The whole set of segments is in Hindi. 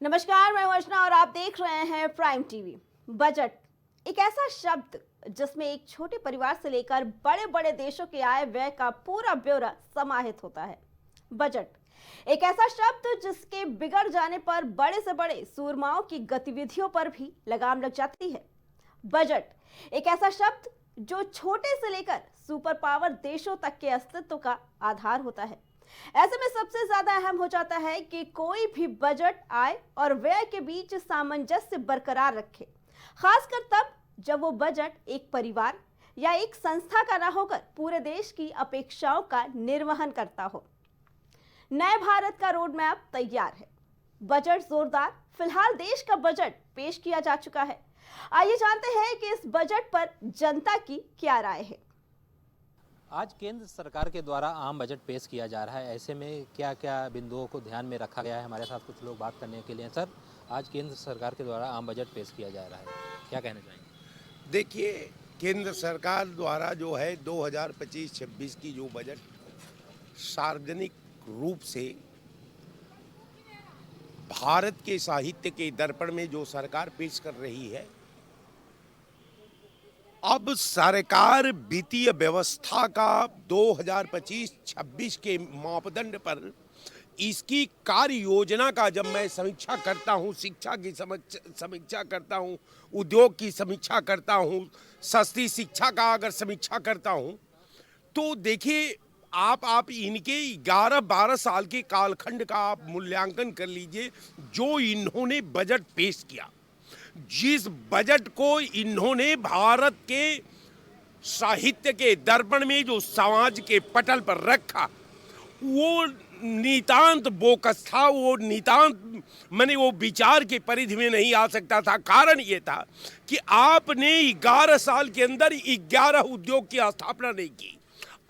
नमस्कार, मैं हूं अर्चना और आप देख रहे हैं प्राइम टीवी। बजट एक ऐसा शब्द जिसमें एक छोटे परिवार से लेकर बड़े बड़े देशों के आय व्यय का पूरा ब्यौरा समाहित होता है। बजट एक ऐसा शब्द जिसके बिगड़ जाने पर बड़े से बड़े सूरमाओं की गतिविधियों पर भी लगाम लग जाती है। बजट एक ऐसा शब्द जो छोटे से लेकर सुपर पावर देशों तक के अस्तित्व का आधार होता है। ऐसे में सबसे ज्यादा अहम हो जाता है कि कोई भी बजट आय और व्यय के बीच सामंजस्य बरकरार रखे, खासकर तब जब वो बजट एक परिवार या एक संस्था का ना होकर पूरे देश की अपेक्षाओं का निर्वहन करता हो। नए भारत का रोड मैप तैयार है, बजट जोरदार। फिलहाल देश का बजट पेश किया जा चुका है। आइए जानते हैं कि इस बजट पर जनता की क्या राय है। आज केंद्र सरकार के द्वारा आम बजट पेश किया जा रहा है। ऐसे में क्या क्या बिंदुओं को ध्यान में रखा गया है, हमारे साथ कुछ लोग बात करने के लिए। सर, आज केंद्र सरकार के द्वारा आम बजट पेश किया जा रहा है, क्या कहना चाहेंगे? देखिए, केंद्र सरकार द्वारा जो है 2025-26 की जो बजट सार्वजनिक रूप से भारत के साहित्य के दर्पण में जो सरकार पेश कर रही है, अब सरकार वित्तीय व्यवस्था का 2025-26 के मापदंड पर इसकी कार्य योजना का जब मैं समीक्षा करता हूं, शिक्षा की समीक्षा करता हूं, उद्योग की समीक्षा करता हूं, सस्ती शिक्षा का अगर समीक्षा करता हूं, तो देखिए आप इनके 11-12 साल के कालखंड का आप मूल्यांकन कर लीजिए। जो इन्होंने बजट पेश किया, जिस बजट को इन्होंने भारत के साहित्य के दर्पण में जो समाज के पटल पर रखा, वो नितांत बोकस था, वो नितांत माने वो विचार के परिधि में नहीं आ सकता था। कारण ये था कि आपने 11 साल के अंदर 11 उद्योग की स्थापना नहीं की,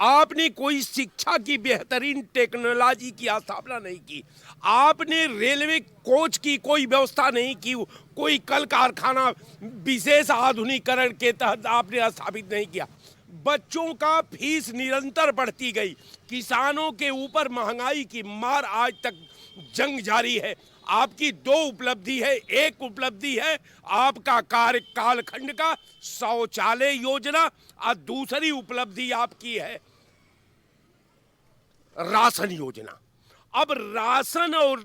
आपने कोई शिक्षा की बेहतरीन टेक्नोलॉजी की स्थापना नहीं की, आपने रेलवे कोच की कोई व्यवस्था नहीं की, कोई कल कारखाना विशेष आधुनिकीकरण के तहत आपने स्थापित नहीं किया। बच्चों का फीस निरंतर बढ़ती गई, किसानों के ऊपर महंगाई की मार आज तक जंग जारी है। आपकी 2 उपलब्धि है। एक उपलब्धि है आपका कालखंड का शौचालय योजना, और दूसरी उपलब्धि आपकी है राशन योजना। अब राशन और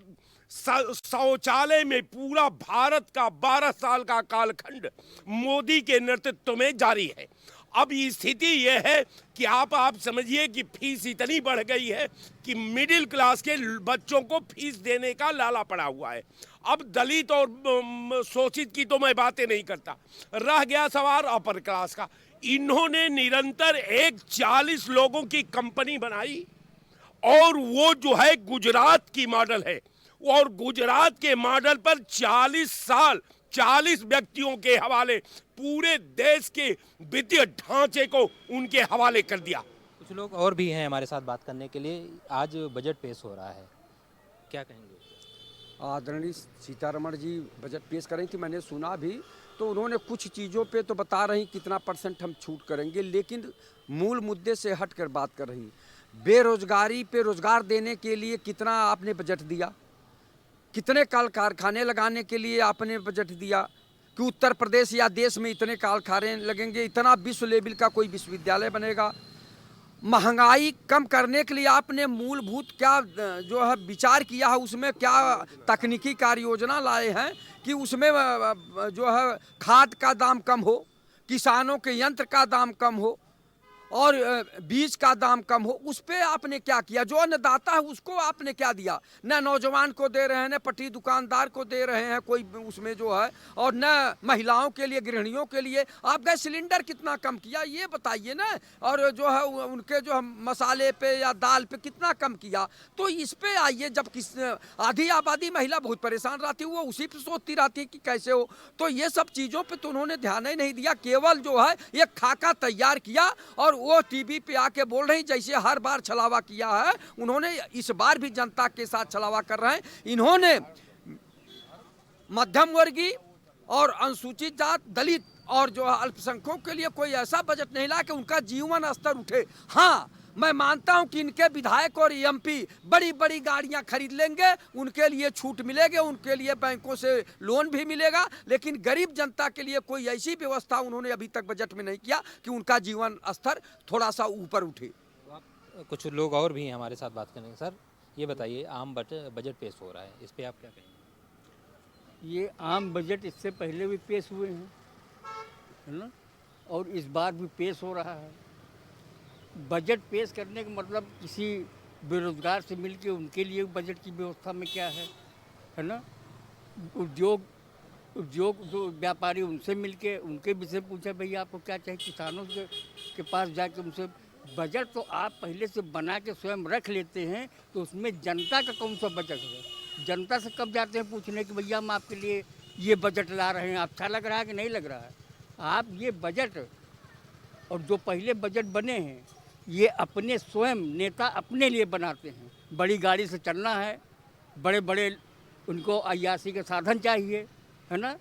शौचालय में पूरा भारत का 12 साल का कालखंड मोदी के नेतृत्व में जारी है। अब स्थिति यह है कि आप समझिए कि फीस इतनी बढ़ गई है कि मिडिल क्लास के बच्चों को फीस देने का लाला पड़ा हुआ है। अब दलित और शोषित की तो मैं बातें नहीं करता, रह गया सवाल अपर क्लास का। इन्होंने निरंतर एक 40 लोगों की कंपनी बनाई, और वो जो है गुजरात की मॉडल है, और गुजरात के मॉडल पर 40 साल 40 व्यक्तियों के हवाले पूरे देश के वित्तीय ढांचे को उनके हवाले कर दिया। कुछ लोग और भी हैं हमारे साथ बात करने के लिए। आज बजट पेश हो रहा है, क्या कहेंगे? आदरणीय सीतारमण जी बजट पेश कर रही थी, मैंने सुना भी। तो उन्होंने कुछ चीज़ों पे तो बता रही कितना % हम छूट करेंगे, लेकिन मूल मुद्दे से हट कर बात कर रही। बेरोजगारी पे रोजगार देने के लिए कितना आपने बजट दिया, कितने कल कारखाने लगाने के लिए आपने बजट दिया कि उत्तर प्रदेश या देश में इतने कारखाने लगेंगे, इतना विश्व लेवल का कोई विश्वविद्यालय बनेगा। महंगाई कम करने के लिए आपने मूलभूत क्या जो है विचार किया है, उसमें क्या तकनीकी कार्य योजना लाए हैं कि उसमें जो है खाद का दाम कम हो, किसानों के यंत्र का दाम कम हो, और बीज का दाम कम हो। उस पर आपने क्या किया? जो अन्नदाता है उसको आपने क्या दिया? न नौजवान को दे रहे हैं, न पटरी दुकानदार को दे रहे हैं कोई उसमें जो है, और न महिलाओं के लिए, गृहिणियों के लिए। आप गैस सिलेंडर कितना कम किया ये बताइए ना, और जो है उनके जो मसाले पे या दाल पे कितना कम किया। तो इस पे आइए, जब आधी आबादी महिला बहुत परेशान रहती है, वो उसी पे सोचती रहती है कि कैसे हो। तो ये सब चीज़ों पर तो उन्होंने ध्यान ही नहीं दिया, केवल जो है ये खाका तैयार किया, और वो टीवी पे आके बोल रही जैसे हर बार छलावा किया है उन्होंने, इस बार भी जनता के साथ छलावा कर रहे हैं। इन्होंने मध्यम वर्गीय और अनुसूचित जात, दलित और जो अल्पसंख्यकों के लिए कोई ऐसा बजट नहीं ला कि उनका जीवन स्तर उठे। हाँ, मैं मानता हूं कि इनके विधायक और एमपी बड़ी बड़ी गाड़ियां खरीद लेंगे, उनके लिए छूट मिलेगी, उनके लिए बैंकों से लोन भी मिलेगा, लेकिन गरीब जनता के लिए कोई ऐसी व्यवस्था उन्होंने अभी तक बजट में नहीं किया कि उनका जीवन स्तर थोड़ा सा ऊपर उठे। कुछ लोग और भी हैं हमारे साथ बात करेंगे। सर ये बताइए, आम बजट पेश हो रहा है, इस पे आप क्या कहेंगे? ये आम बजट इससे पहले भी पेश हुए हैं, है ना, और इस बार भी पेश हो रहा है। बजट पेश करने का मतलब किसी बेरोजगार से मिलके उनके लिए बजट की व्यवस्था में क्या है ना, उद्योग जो व्यापारी उनसे मिलके उनके विषय पूछे भैया आपको क्या चाहिए, किसानों के पास जाके उनसे। बजट तो आप पहले से बना के स्वयं रख लेते हैं, तो उसमें जनता का कौन सा बजट है? जनता से कब जाते हैं पूछने कि भैया हम आपके लिए ये बजट ला रहे हैं, अच्छा लग रहा है कि नहीं लग रहा है? आप ये बजट और जो पहले बजट बने हैं ये अपने स्वयं नेता अपने लिए बनाते हैं। बड़ी गाड़ी से चलना है, बड़े बड़े उनको अय्यासी के साधन चाहिए, है ना,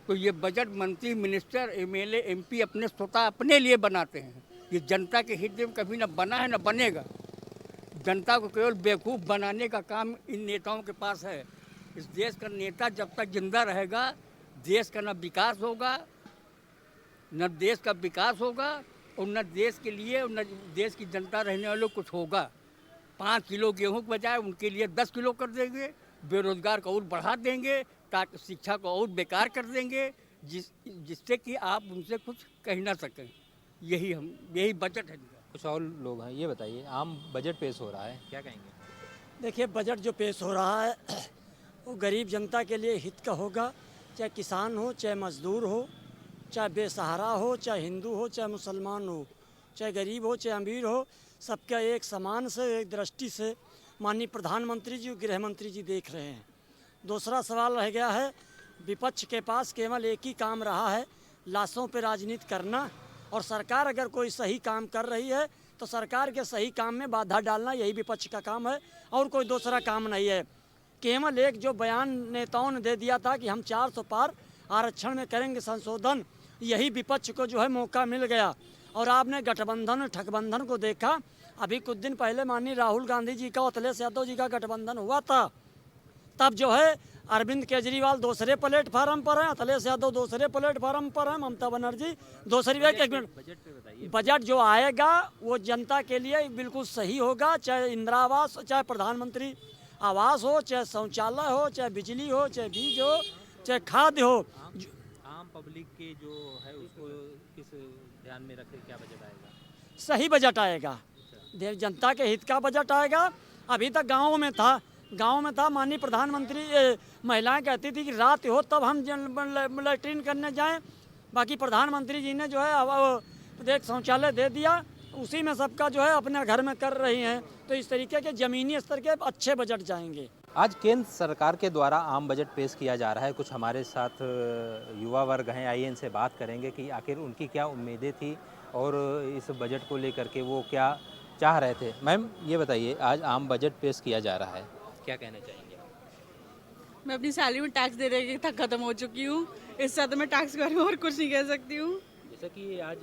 तो ये बजट मंत्री मिनिस्टर एमएलए एमपी अपने स्वतः अपने लिए बनाते हैं। ये जनता के हित में कभी ना बना है ना बनेगा। जनता को केवल बेवकूफ़ बनाने का काम इन नेताओं के पास है। इस देश का नेता जब तक जिंदा रहेगा देश का न विकास होगा, न देश का विकास होगा और न देश के लिए और न देश की जनता रहने वालों को कुछ होगा। 5 किलो गेहूं के बजाय उनके लिए 10 किलो कर देंगे, बेरोजगार को और बढ़ा देंगे, ताकि शिक्षा को और बेकार कर देंगे, जिससे कि आप उनसे कुछ कह ना सकें। यही बजट है। कुछ और लोग हैं, ये बताइए, आम बजट पेश हो रहा है, क्या कहेंगे? देखिए, बजट जो पेश हो रहा है वो गरीब जनता के लिए हित का होगा, चाहे किसान हो, चाहे मजदूर हो, चाहे बेसहारा हो, चाहे हिंदू हो, चाहे मुसलमान हो, चाहे गरीब हो, चाहे अमीर हो, सबका एक समान से एक दृष्टि से माननीय प्रधानमंत्री जी और गृह मंत्री जी देख रहे हैं। दूसरा सवाल रह गया है, विपक्ष के पास केवल एक ही काम रहा है, लाशों पर राजनीति करना, और सरकार अगर कोई सही काम कर रही है तो सरकार के सही काम में बाधा डालना, यही विपक्ष का काम है और कोई दूसरा काम नहीं है। केवल एक जो बयान नेताओं ने दे दिया था कि हम 400 पार आरक्षण में करेंगे संशोधन, यही विपक्ष को जो है मौका मिल गया। और आपने गठबंधन ठगबंधन को देखा, अभी कुछ दिन पहले माननीय राहुल गांधी जी का और अखिलेश यादव जी का गठबंधन हुआ था, तब जो है अरविंद केजरीवाल दूसरे प्लेटफार्म पर हैं, अखिलेश यादव दूसरे प्लेटफार्म पर हैं, ममता बनर्जी दूसरी। बजट जो आएगा वो जनता के लिए बिल्कुल सही होगा, चाहे इंदिरा आवास, चाहे प्रधानमंत्री आवास हो, चाहे शौचालय हो, चाहे बिजली हो, चाहे बीज हो, चाहे खाद्य हो। आम पब्लिक के जो है उसको किस ध्यान में रख के क्या बजट आएगा? सही बजट आएगा, जनता के हित का बजट आएगा। अभी तक गाँव में था माननीय प्रधानमंत्री महिलाएं कहती थी कि रात हो तब हम लैट्रीन करने जाएं, बाकी प्रधानमंत्री जी ने जो है एक शौचालय दे दिया, उसी में सबका जो है अपने घर में कर रही हैं। तो इस तरीके के ज़मीनी स्तर के अच्छे बजट जाएंगे। आज केंद्र सरकार के द्वारा आम बजट पेश किया जा रहा है। कुछ हमारे साथ युवा वर्ग हैं, आइए इनसे बात करेंगे कि आखिर उनकी क्या उम्मीदें थी और इस बजट को लेकर के वो क्या चाह रहे थे। मैम ये बताइए, आज आम बजट पेश किया जा रहा है, क्या कहना चाहेंगे? मैं अपनी सैलरी में टैक्स दे रही तक खत्म हो चुकी हूँ, इससे ज़्यादा मैं टैक्स के बारे में और कुछ नहीं कह सकती हूँ। जैसा कि आज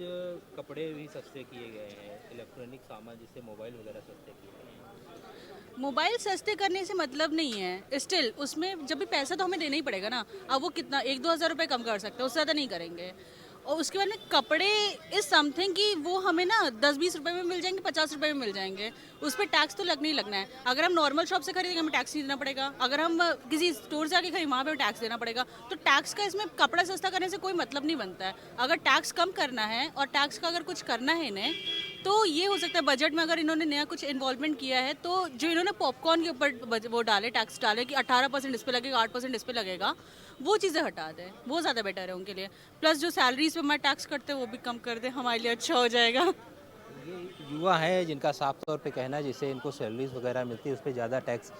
कपड़े भी सस्ते किए गए हैं, इलेक्ट्रॉनिक सामान जैसे मोबाइल वगैरह सस्ते किए गए हैं। मोबाइल सस्ते करने से मतलब नहीं है, स्टिल उसमें जब भी पैसा तो हमें देना ही पड़ेगा ना। अब वो कितना 1-2 हज़ार रुपये कम कर सकते हैं, उससे ज़्यादा नहीं करेंगे। और उसके बाद में कपड़े इज़ समथिंग कि वो हमें ना 10-20 रुपये में मिल जाएंगे, 50 रुपये में मिल जाएंगे, उस पर टैक्स तो लगना ही लगना है। अगर हम नॉर्मल शॉप से खरीदेंगे हमें टैक्स नहीं देना पड़ेगा, अगर हम किसी स्टोर से आके खरीदें वहाँ पे टैक्स देना पड़ेगा। तो टैक्स का इसमें कपड़ा सस्ता करने से कोई मतलब नहीं बनता है। अगर टैक्स कम करना है और टैक्स का अगर कुछ करना है इन्हें, तो ये हो सकता है बजट में अगर इन्होंने नया कुछ इन्वॉल्वमेंट किया है, तो जो इन्होंने पॉपकॉर्न के ऊपर वो डाले, टैक्स डाले कि 18% इस पे लगेगा, 8% इस पे लगेगा, वो चीज़ें हटा दें, वो ज़्यादा बेटर है उनके लिए। प्लस जो सैलरीज पे हमारे टैक्स करते हैं वो भी कम कर दें, हमारे लिए अच्छा हो जाएगा। ये युवा हैं जिनका साफ तौर पे कहना है जिससे इनको सैलरीज वगैरह मिलती है उस पर ज़्यादा टैक्स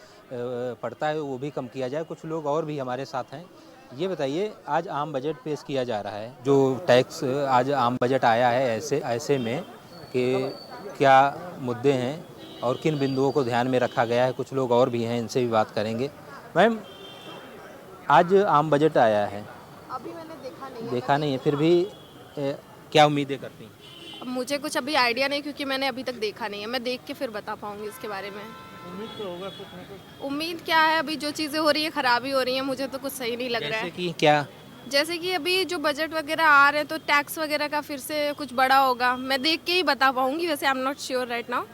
पड़ता है, वो भी कम किया जाए। कुछ लोग और भी हमारे साथ हैं। ये बताइए, आज आम बजट पेश किया जा रहा है, जो टैक्स आज आम बजट आया है, ऐसे में कि क्या मुद्दे हैं और किन बिंदुओं को ध्यान में रखा गया है। कुछ लोग और भी हैं, इनसे भी बात करेंगे। मैम, आज आम बजट आया है, अभी मैंने देखा नहीं है, फिर भी क्या उम्मीदें करती हैं? अब मुझे कुछ अभी आइडिया नहीं, क्योंकि मैंने अभी तक देखा नहीं है। मैं देख के फिर बता पाऊंगी इसके बारे में। उम्मीद तो होगा कुछ ना कुछ। उम्मीद क्या है, अभी जो चीज़ें हो रही है ख़राब ही हो रही हैं। मुझे तो कुछ सही नहीं लग रहा जैसे है। कि क्या? जैसे कि अभी जो बजट वगैरह आ रहे हैं तो टैक्स वगैरह का फिर से कुछ बड़ा होगा। मैं देख के ही बता पाऊंगी, वैसे I am not sure right now.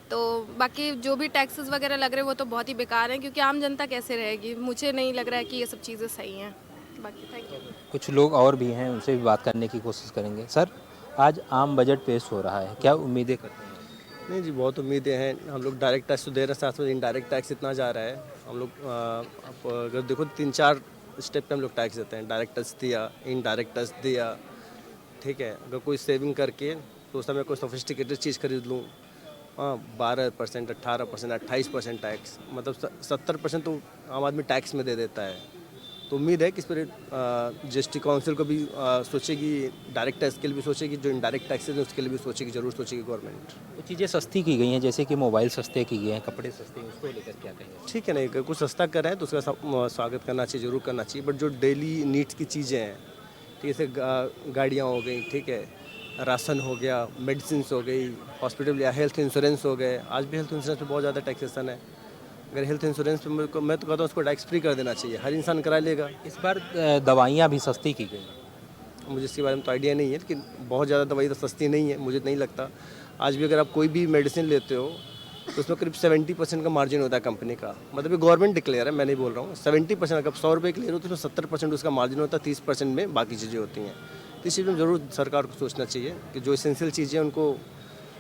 तो बाकी जो भी टैक्सेस वगैरह लग रहे हैं वो तो बहुत ही बेकार हैं, क्योंकि आम जनता कैसे रहेगी। मुझे नहीं लग रहा है कि ये सब चीज़ें सही हैं। बाकी थैंक यू। कुछ लोग और भी हैं, उनसे भी बात करने की कोशिश करेंगे। सर, आज आम बजट पेश हो रहा है, क्या उम्मीदें करते हैं? नहीं जी, बहुत उम्मीदें हैं। हम लोग डायरेक्ट टैक्स तो दे रहे हैं, साथ में इनडायरेक्ट टैक्स इतना जा रहा है। हम लोग आप अगर देखो 3-4 स्टेप पे हम लोग टैक्स देते हैं। डायरेक्ट टैक्स दिया, इनडायरेक्ट टैक्स दिया, ठीक है। अगर कोई सेविंग करके तो उस समय कोई सोफिस्टिकेटेड चीज़ खरीद लूँ, 12%, 18%, 28% टैक्स, मतलब 70% तो आम आदमी टैक्स में दे देता है। तो उम्मीद है कि इस पर जीएसटी काउंसिल को भी सोचेगी, डायरेक्ट टैक्स के लिए भी सोचेगी, जो इनडायरेक्ट टैक्सेस है उसके लिए भी सोचेगी, जरूर सोचेगी गवर्नमेंट। वो चीज़ें सस्ती की गई हैं, जैसे कि मोबाइल सस्ते किए गए हैं, कपड़े सस्ते हैं, उसको लेकर क्या कहेंगे? ठीक है, नहीं अगर कुछ सस्ता कर रहे हैं तो उसका स्वागत करना चाहिए, जरूर करना चाहिए। बट जो डेली नीड्स की चीज़ें हैं, ठीक है, जैसे गाड़ियाँ हो गई, ठीक है, राशन हो गया, मेडिसिन हो गई, हॉस्पिटल या हेल्थ इंश्योरेंस हो गए। आज भी हेल्थ इंश्योरेंस पे बहुत ज़्यादा टैक्सेशन है। अगर हेल्थ इंश्योरेंस पे मैं तो कहता हूँ उसको टैक्स फ्री कर देना चाहिए, हर इंसान करा लेगा। इस बार दवाइयाँ भी सस्ती की गई। मुझे इसके बारे में तो आइडिया नहीं है, लेकिन बहुत ज़्यादा दवाई तो सस्ती नहीं है, मुझे नहीं लगता। आज भी अगर आप कोई भी मेडिसिन लेते हो तो उसमें करीब 70% का मार्जिन होता है कंपनी का। मतलब ये गवर्नमेंट डिक्लेयर है, मैं नहीं बोल रहा हूँ। 70% अगर 100 रुपये के ले रहे हो तो उसमें 70% उसका मार्जिन होता है, 30% में बाकी चीज़ें होती हैं। तो इस चीज़ में ज़रूर सरकार को सोचना चाहिए कि जो एसेंशियल चीज़ें उनको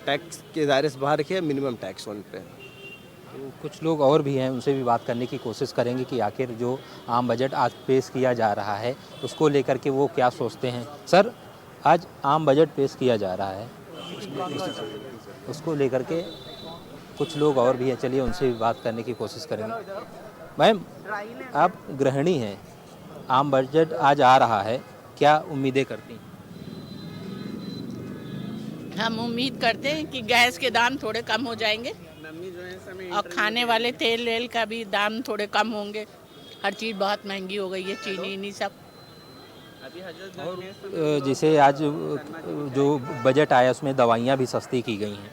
टैक्स के दायरे से बाहर रखे, मिनिमम टैक्स उन पर। तो कुछ लोग और भी हैं, उनसे भी बात करने की कोशिश करेंगे कि आखिर जो आम बजट आज पेश किया जा रहा है उसको लेकर के वो क्या सोचते हैं। सर, आज आम बजट पेश किया जा रहा है, उसको लेकर के कुछ लोग और भी हैं, चलिए उनसे भी बात करने की कोशिश करेंगे। मैम, आप गृहिणी हैं, आम बजट आज आ रहा है, क्या उम्मीदें करती हैं? हम उम्मीद करते हैं कि गैस के दाम थोड़े कम हो जाएंगे और खाने वाले तेल वेल का भी दाम थोड़े कम होंगे। हर चीज़ बहुत महंगी हो गई है, चीनी सब। और जैसे आज जो बजट आया उसमें दवाइयाँ भी सस्ती की गई हैं।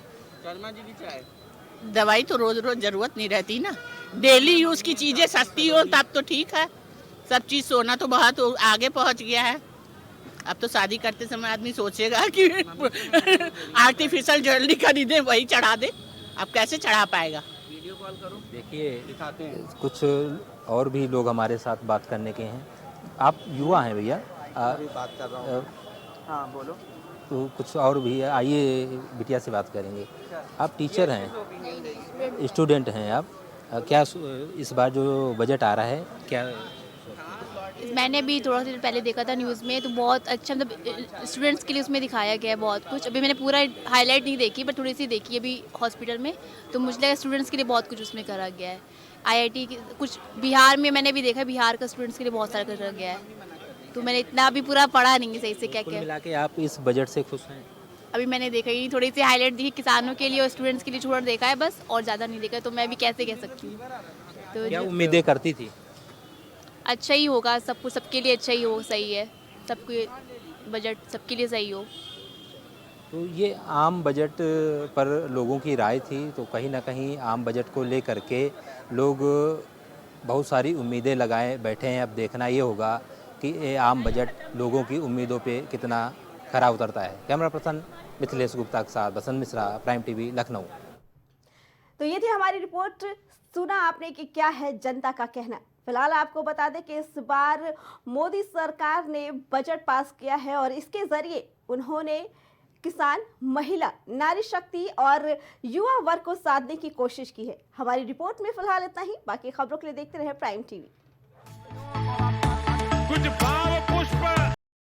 दवाई तो रोज रोज जरूरत नहीं रहती ना, डेली यूज़ की चीज़ें सस्ती हो तब तो ठीक है। सब चीज़, सोना तो बहुत आगे पहुंच गया है। अब तो शादी करते समय आदमी सोचेगा कि आर्टिफिशियल ज्वेलरी खरीदे, वही चढ़ा दे। अब कैसे चढ़ा पाएगा? वीडियो कॉल करो, देखिए दिखाते हैं। कुछ और भी लोग हमारे साथ बात करने के हैं। आप युवा हैं भैया? बात कर रहा हूँ। हाँ बोलो। तो कुछ और भी है, आइए बिटिया से बात करेंगे। आप टीचर हैं, स्टूडेंट हैं आप, क्या इस बार जो बजट आ रहा है क्या? मैंने भी थोड़ा देर पहले देखा था न्यूज़ में, तो बहुत अच्छा, मतलब स्टूडेंट्स के लिए उसमें दिखाया गया है बहुत कुछ। अभी मैंने पूरा हाईलाइट नहीं देखी, बट थोड़ी सी देखी अभी हॉस्पिटल में, तो मुझे लगा स्टूडेंट्स के लिए बहुत कुछ उसमें करा गया है। आईआईटी कुछ बिहार में मैंने भी देखा, बिहार का स्टूडेंट्स के लिए बहुत सारा करा गया है। तो मैंने इतना अभी पूरा पढ़ा नहीं है सही से क्या क्या। मिला के आप इस बजट से खुश हैं? अभी मैंने देखा ही थोड़ी सी हाईलाइट देखी, किसानों के लिए और स्टूडेंट्स के लिए थोड़ा देखा है बस, और ज़्यादा नहीं देखा, तो मैं भी कैसे कह सकती हूँ। तो क्या उम्मीदें करती थी? अच्छा ही होगा, सब कुछ सबके लिए अच्छा ही हो, सही है, सबके बजट सबके लिए सही हो। तो ये आम बजट पर लोगों की राय थी, तो कहीं ना कहीं आम बजट को लेकर के लोग बहुत सारी उम्मीदें लगाए बैठे हैं। अब देखना ये होगा कि ये आम बजट लोगों की उम्मीदों पे कितना खरा उतरता है। कैमरा पर्सन मिथिलेश गुप्ता के साथ बसंत मिश्रा, प्राइम टीवी, लखनऊ। तो ये थी हमारी रिपोर्ट। सुना आपने कि क्या है जनता का कहना। फिलहाल आपको बता दें कि इस बार मोदी सरकार ने बजट पास किया है और इसके जरिए उन्होंने किसान, महिला, नारी शक्ति और युवा वर्ग को साधने की कोशिश की है। हमारी रिपोर्ट में फिलहाल इतना ही। बाकी खबरों के लिए देखते रहे प्राइम टीवी। कुछ भाव पुष्प